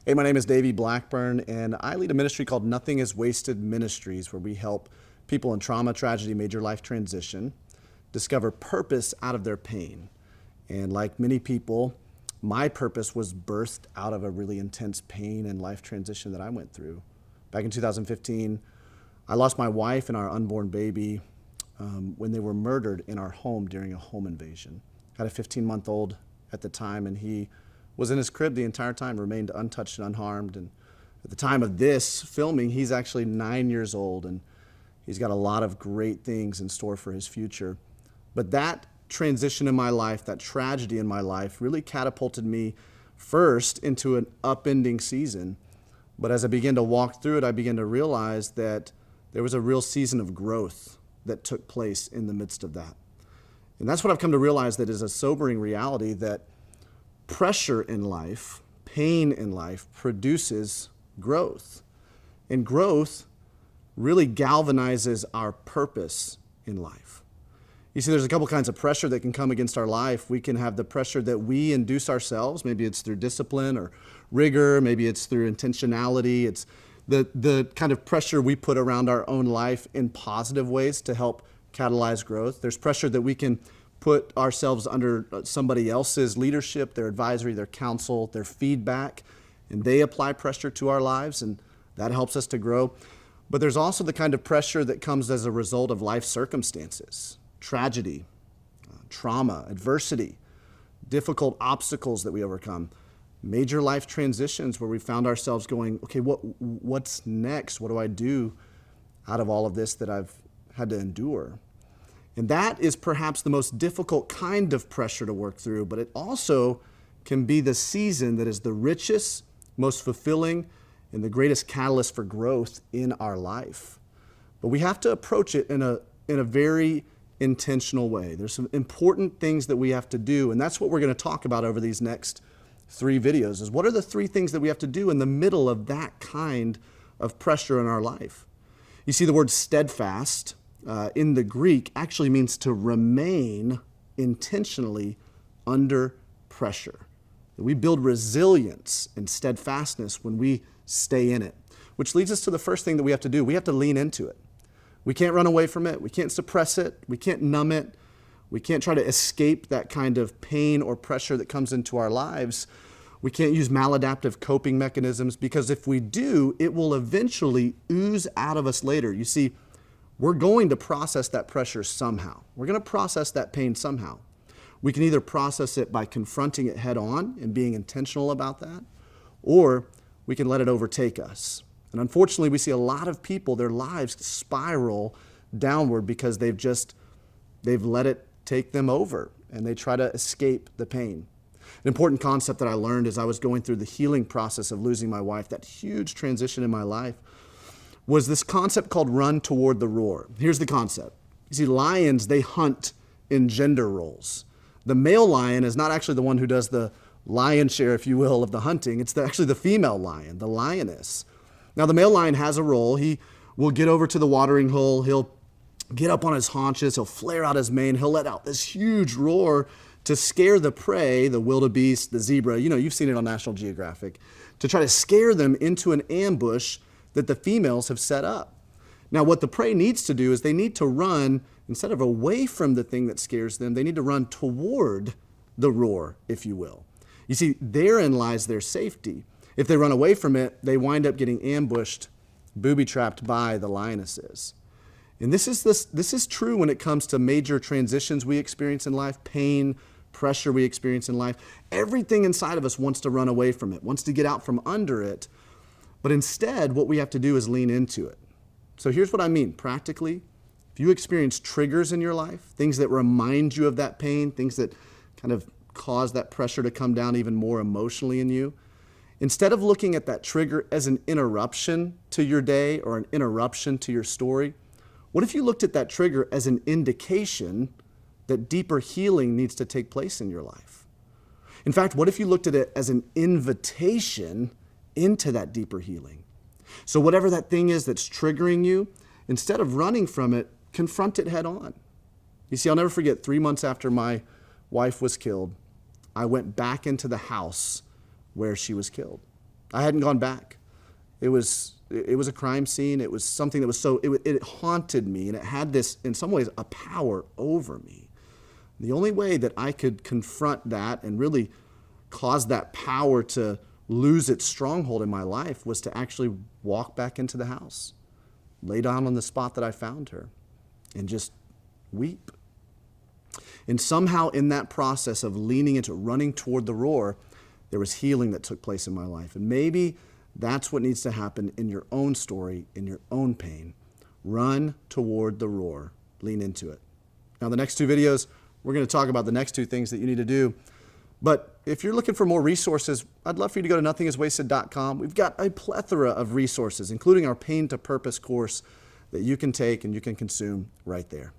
Hey, my name is Davey Blackburn, and I lead a ministry called Nothing is Wasted Ministries, where we help people in trauma, tragedy, major life transition discover purpose out of their pain. And like many people, my purpose was birthed out of a really intense pain and life transition that I went through. Back in 2015, I lost my wife and our unborn baby when they were murdered in our home during a home invasion. I had a 15-month-old at the time, and he was in his crib the entire time, remained untouched and unharmed. And at the time of this filming, he's actually 9 years old, and he's got a lot of great things in store for his future. But that transition in my life, that tragedy in my life, really catapulted me first into an upending season. But as I began to walk through it, I began to realize that there was a real season of growth that took place in the midst of that. And that's what I've come to realize, that is a sobering reality, that pressure in life, pain in life, produces growth. And growth really galvanizes our purpose in life. You see, there's a couple kinds of pressure that can come against our life. We can have the pressure that we induce ourselves. Maybe it's through discipline or rigor. Maybe it's through intentionality. It's the kind of pressure we put around our own life in positive ways to help catalyze growth. There's pressure that we can put ourselves under somebody else's leadership, their advisory, their counsel, their feedback, and they apply pressure to our lives, and that helps us to grow. But there's also the kind of pressure that comes as a result of life circumstances, tragedy, trauma, adversity, difficult obstacles that we overcome, major life transitions where we found ourselves going, okay, what's next? What do I do out of all of this that I've had to endure? And that is perhaps the most difficult kind of pressure to work through, but it also can be the season that is the richest, most fulfilling, and the greatest catalyst for growth in our life. But we have to approach it in a very intentional way. There's some important things that we have to do, and that's what we're going to talk about over these next 3 videos, is what are the 3 things that we have to do in the middle of that kind of pressure in our life. You see, the word steadfast in the Greek actually means to remain intentionally under pressure. We build resilience and steadfastness when we stay in it, which leads us to the first thing that we have to do. We have to lean into it. We can't run away from it. We can't suppress it. We can't numb it. We can't try to escape that kind of pain or pressure that comes into our lives. We can't use maladaptive coping mechanisms, because if we do, it will eventually ooze out of us later. You see, we're going to process that pressure somehow. We're going to process that pain somehow. We can either process it by confronting it head on and being intentional about that, or we can let it overtake us. And unfortunately, we see a lot of people, their lives spiral downward because they've let it take them over, and they try to escape the pain. An important concept that I learned as I was going through the healing process of losing my wife, that huge transition in my life, was this concept called run toward the roar. Here's the concept. You see, lions, they hunt in gender roles. The male lion is not actually the one who does the lion's share, if you will, of the hunting. It's actually the female lion, the lioness. Now, the male lion has a role. He will get over to the watering hole. He'll get up on his haunches. He'll flare out his mane. He'll let out this huge roar to scare the prey, the wildebeest, the zebra. You know, you've seen it on National Geographic, to try to scare them into an ambush that the females have set up. Now, what the prey needs to do is they need to run, instead of away from the thing that scares them, they need to run toward the roar, if you will. You see, therein lies their safety. If they run away from it, they wind up getting ambushed, booby-trapped by the lionesses. And this is true when it comes to major transitions we experience in life, pain, pressure we experience in life. Everything inside of us wants to run away from it, wants to get out from under it. But instead, what we have to do is lean into it. So here's what I mean practically. If you experience triggers in your life, things that remind you of that pain, things that kind of cause that pressure to come down even more emotionally in you, instead of looking at that trigger as an interruption to your day or an interruption to your story, what if you looked at that trigger as an indication that deeper healing needs to take place in your life? In fact, what if you looked at it as an invitation into that deeper healing? So whatever that thing is that's triggering you, instead of running from it, confront it head on. You see, I'll never forget, 3 months after my wife was killed, I went back into the house where she was killed. I hadn't gone back. It was a crime scene. It was something that was it haunted me, and it had this, in some ways, a power over me. The only way that I could confront that and really cause that power to lose its stronghold in my life was to actually walk back into the house, lay down on the spot that I found her, and just weep. And somehow in that process of leaning into, running toward the roar, there was healing that took place in my life. And maybe that's what needs to happen in your own story, in your own pain. Run toward the roar. Lean into it. Now, the next two videos, we're going to talk about the next two things that you need to do. But if you're looking for more resources, I'd love for you to go to nothingiswasted.com. We've got a plethora of resources, including our Pain to Purpose course that you can take and you can consume right there.